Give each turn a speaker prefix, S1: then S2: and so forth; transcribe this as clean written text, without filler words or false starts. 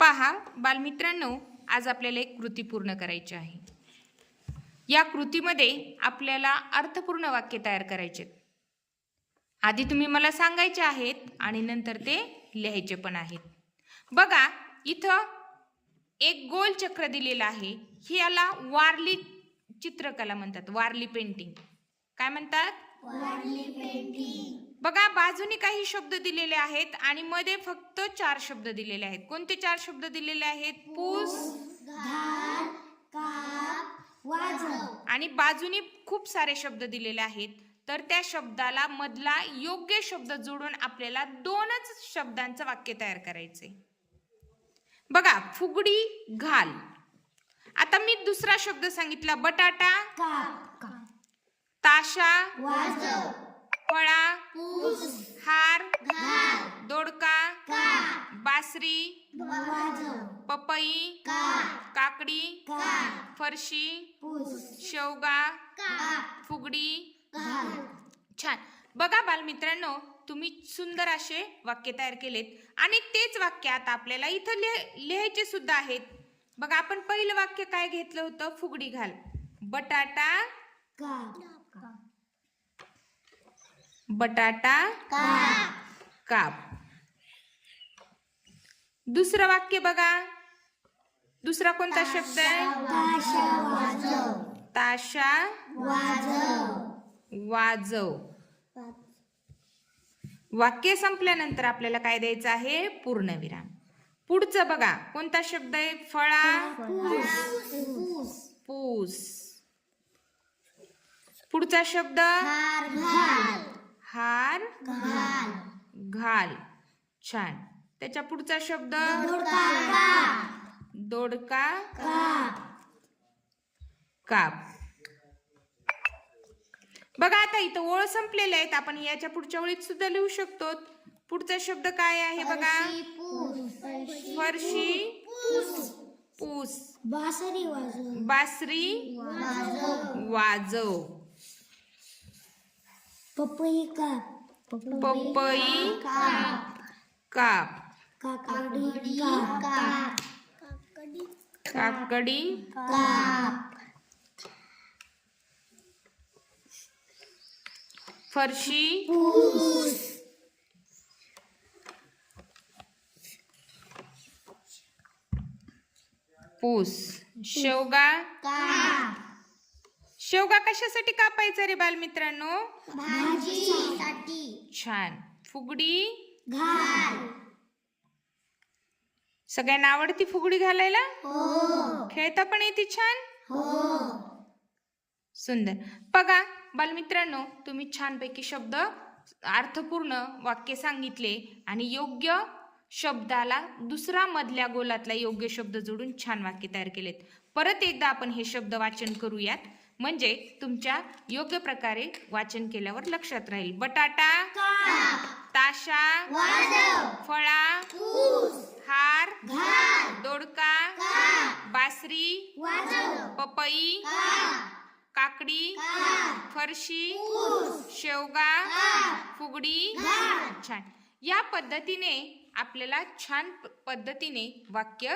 S1: पहा बालमित्रांनो, आज आपल्याला एक कृती पूर्ण करायची आहे। या कृतीमध्ये आपल्याला अर्थपूर्ण वाक्य तयार करायचे। आधी तुम्ही मला सांगायचे आहेत आणि नंतर ते लिहायचे पण आहेत। बघा, इथं एक गोल चक्र दिलेलं आहे। याला वारली चित्रकला म्हणतात, वारली पेंटिंग। काय म्हणतात?
S2: वारली पेंटिंग।
S1: बघा, बाजूनी काही शब्द दिलेले आहेत आणि मध्ये फक्त 4 शब्द दिलेले आहेत। कोणते 4 शब्द दिलेले आहेत? पूस,
S2: घाल, काप, वाजव।
S1: आणि बाजूनी खूप सारे शब्द दिलेले आहेत। तर त्या शब्दाला मधला योग्य शब्द जोडून आपल्याला 2च शब्दांचं वाक्य तयार करायचे। बघा, फुगडी घाल। आता मी दुसरा शब्द सांगितला, बटाटा
S2: काप,
S1: ताशा
S2: वाजव,
S1: फळा
S2: पूस,
S1: हार
S2: घाल,
S1: दोडका
S2: काप,
S1: बासरी
S2: वाजव,
S1: पपई
S2: काप,
S1: काकडी
S2: काप,
S1: फरशी
S2: पूस,
S1: शेवगा
S2: काप,
S1: फुगडी।
S2: घाल।
S1: छान। बघा बालमित्रांनो, तुम्ही सुंदर असे वाक्य तयार केलेत आणि तेच वाक्य आता आपल्याला इथं लिहायचे सुद्धा आहेत। बघा, आपण पहिलं वाक्य काय घेतलं होतं? फुगडी घाल, बटाटा
S2: काप,
S1: बटाटा काप। दुसरं वाक्य बघा, दुसरा कोणता शब्द आहे?
S2: ताशा वाजव,
S1: ताशा
S2: वाजव,
S1: वाजव। वाक्य संपल्यानंतर आपल्याला काय द्यायचं आहे? पूर्णविराम। पुढचं बघा, कोणता शब्द आहे? फळा
S2: पूस,
S1: पूस। पुढचा शब्द
S2: हार, घाल,
S1: हार
S2: घाल,
S1: घाल। छान। त्याच्या पुढचा शब्द
S2: दोडका, काप,
S1: दोडका
S2: काप।
S1: काप। बघा, आता इथं ओळ संपलेल्या आहेत, आपण याच्या पुढच्या ओळीत सुद्धा लिहू शकतो। पुढचा शब्द काय आहे? बघा, फरशी पूस,
S2: बासरी वाजव,
S1: बासरी
S2: वाजव,
S1: वाजव,
S2: पपई काप,
S1: पपई
S2: काप,
S1: काप,
S2: काकडी काप,
S1: काकडी
S2: काप,
S1: फरशी
S2: पूस,
S1: पूस, शेवगा
S2: काप।
S1: शेवगा कशासाठी कापायचा रे बालमित्रांनो?
S2: भाजीसाठी।
S1: छान। फुगडी
S2: घाल,
S1: सगळ्यांना आवडती फुगडी घालायला?
S2: हो,
S1: खेळता पण येते छान?
S2: हो।
S1: सुंदर। बघा बालमित्रांनो, तुम्ही छानपैकी शब्द अर्थपूर्ण वाक्य सांगितले आणि योग्य शब्दाला दुसरा मधल्या गोलातला योग्य शब्द जोडून छान वाक्य तयार केलेत। परत एकदा आपण हे शब्द वाचन करूयात, म्हणजे तुमच्या योग्य प्रकारे वाचन केल्यावर लक्षात राहील। बटाटा
S2: काप,
S1: ताशा
S2: वाजव,
S1: फळा
S2: पूस,
S1: हार
S2: घाल,
S1: दोडका
S2: काप,
S1: बासरी
S2: वाजव,
S1: पपई
S2: काप,
S1: काकडी
S2: काप,
S1: फरशी
S2: पूस,
S1: शेवगा
S2: काप,
S1: फुगडी।
S2: घाल।
S1: छान। या पद्धतीने आपल्याला छान पद्धतीने वाक्य